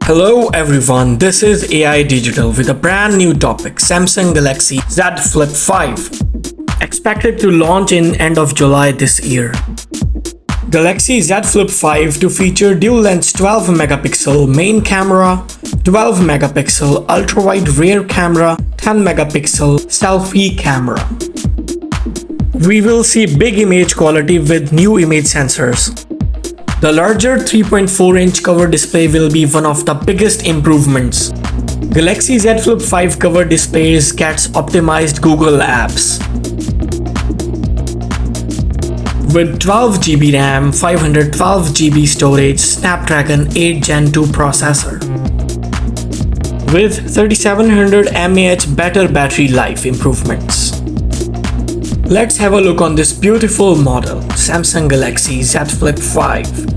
Hello everyone, this is AI Digital with a brand new topic, Samsung Galaxy Z Flip 5. Expected to launch in end of July this year. Galaxy Z Flip 5 to feature dual lens 12 megapixel main camera, 12 megapixel ultra-wide rear camera, 10 megapixel selfie camera. We will see big image quality with new image sensors. The larger 3.4-inch cover display will be one of the biggest improvements. Galaxy Z Flip 5 cover displays gets optimized Google apps. With 12GB RAM, 512GB storage, Snapdragon 8 Gen 2 processor. With 3700 mAh better battery life improvements. Let's have a look on this beautiful model, Samsung Galaxy Z Flip 5.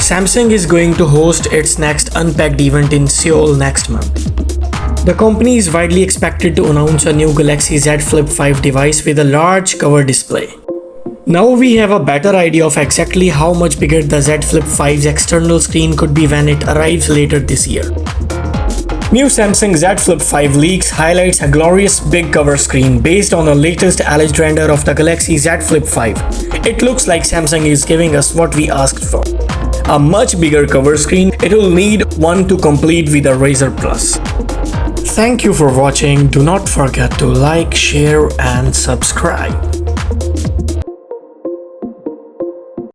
Samsung is going to host its next Unpacked event in Seoul next month. The company is widely expected to announce a new Galaxy Z Flip 5 device with a large cover display. Now we have a better idea of exactly how much bigger the Z Flip 5's external screen could be when it arrives later this year. New Samsung Z Flip 5 leaks highlights a glorious big cover screen based on the latest alleged render of the Galaxy Z Flip 5. It looks like Samsung is giving us what we asked for. A much bigger cover screen. It will need one to complete with a Razer Plus. Thank you for watching. Do not forget to like, share and subscribe.